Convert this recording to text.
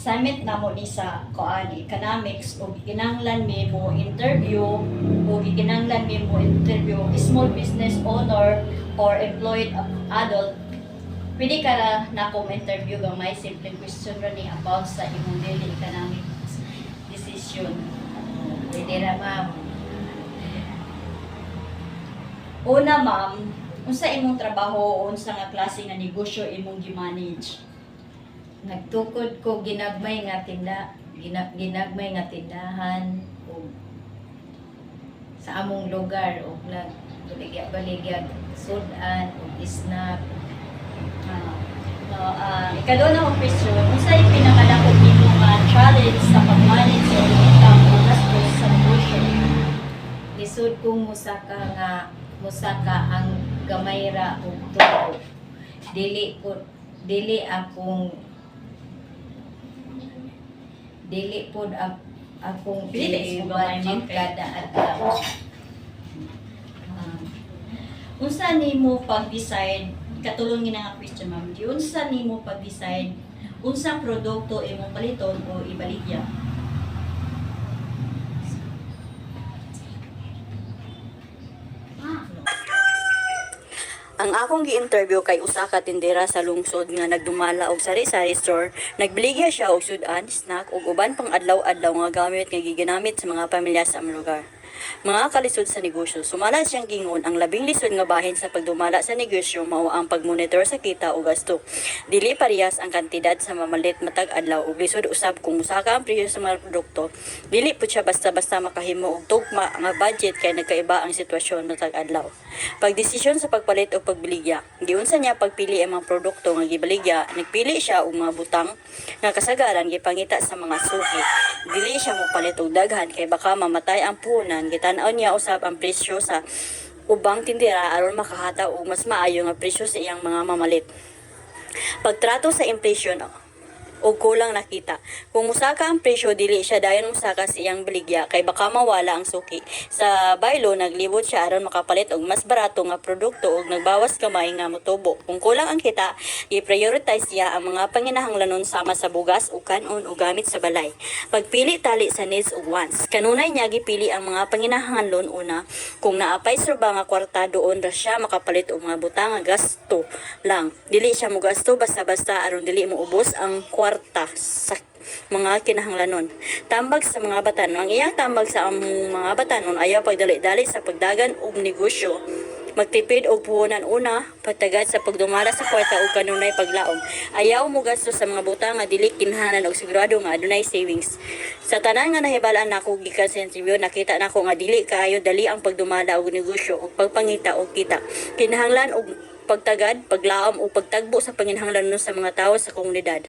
assignment na mo ni sa kuan economics o gikinahanglan mi mo interview small business owner or employed adult, pwede ka na kong interview gamay simple question ra ni about sa imong daily economic decision. Pwede ra ma'am. Una ma'am, unsa imong trabaho o unsa nga klase nga negosyo imong gi-manage? Nagtukod ko ginagmay nga ginagmay nga tindahan o sa among lugar o baligya sudan o snack. Ikado na akong question, unsa yung pinakalako nimo nga challenge sa pag-manage sa income o gastos sa negosyo? Lisod kong musaka ang gamay ra og tubo. Dili pod akong Dili, budget okay. kada adlaw. Unsa nimo pag-decide, katulong nga nga question ma'am, unsa nimo pag-decide unsang produkto imong paliton o ibaligya? Ang akong gi-interview kay usa ka tindera sa lungsod nga nagdumala og sari-sari store, nagbiligya siya og sudan, snack ug uban pang adlaw-adlaw nga gamit nga giginamit sa mga pamilya sa among lugar. Mga kalisod sa negosyo, sumala siyang gingon ang labing lisod nga bahin sa pagdumala sa negosyo mao ang pagmonitor sa kita o gasto. Dili parehas ang kantidad sa mamalit matag adlaw ug lisod usab kung musaka ang presyo sa mga produkto. Dili pud siya basta-basta makahimo og tugma nga budget kay nagkaiba ang sitwasyon matag adlaw. Pagdesisyon sa pagpalit o pagbiligya, giunsa niya pagpili ang mga produkto nga gibaligya, nagpili siya og mga butang nga kasagaran gipangita sa mga suki. Dili siya mopalit og daghan kay baka mamatay ang puhunan. Gitan-aw niya usab ang presyo sa ubang tindera aron makahataw og mas maayo nga presyo sa iyang mga mamalit. Pagtrato sa inflation o kulang nakita. Kung musaka ang presyo, dili siya dayon musaka sa iyang baligya kay baka mawala ang suki. Sa baylo, naglibot siya aron makapalit og mas barato nga produkto ug nagbawas kamay nga motubo. Kung kulang ang kita, i-prioritize niya ang mga panginahanglanon sama sa bugas o kanon o gamit sa balay. Pagpili tali sa needs ug wants. Kanunay niya gipili ang mga panginahanglanon una. Kung naapay surba nga kwarta, doon ra siya makapalit og mga butang nga gasto lang. Dili siya mo gasto basta-basta aron dili mo ubos ang kwarta sa mga kinahanglanon. Tambag sa mga batanon. Ang iyang tambag sa mga batanon ayaw pagdali-dali sa pagdagan og negosyo. Magtipid og puhunan una, patagad sa pagdumala sa kwarta ug kanunay paglaom. Ayaw mo gasto sa mga butang nga dili kinahanglan og sigurado nga adunay savings. Sa tanan nga nahibalaan nako gikan sa interview, nakita nako nga dili kaayo dali ang pagdumala og negosyo ug pagpangita og kita. Kinahanglan og pagtagad, paglaom o pagtagbo sa panginahanglanon sa mga tawo sa komunidad.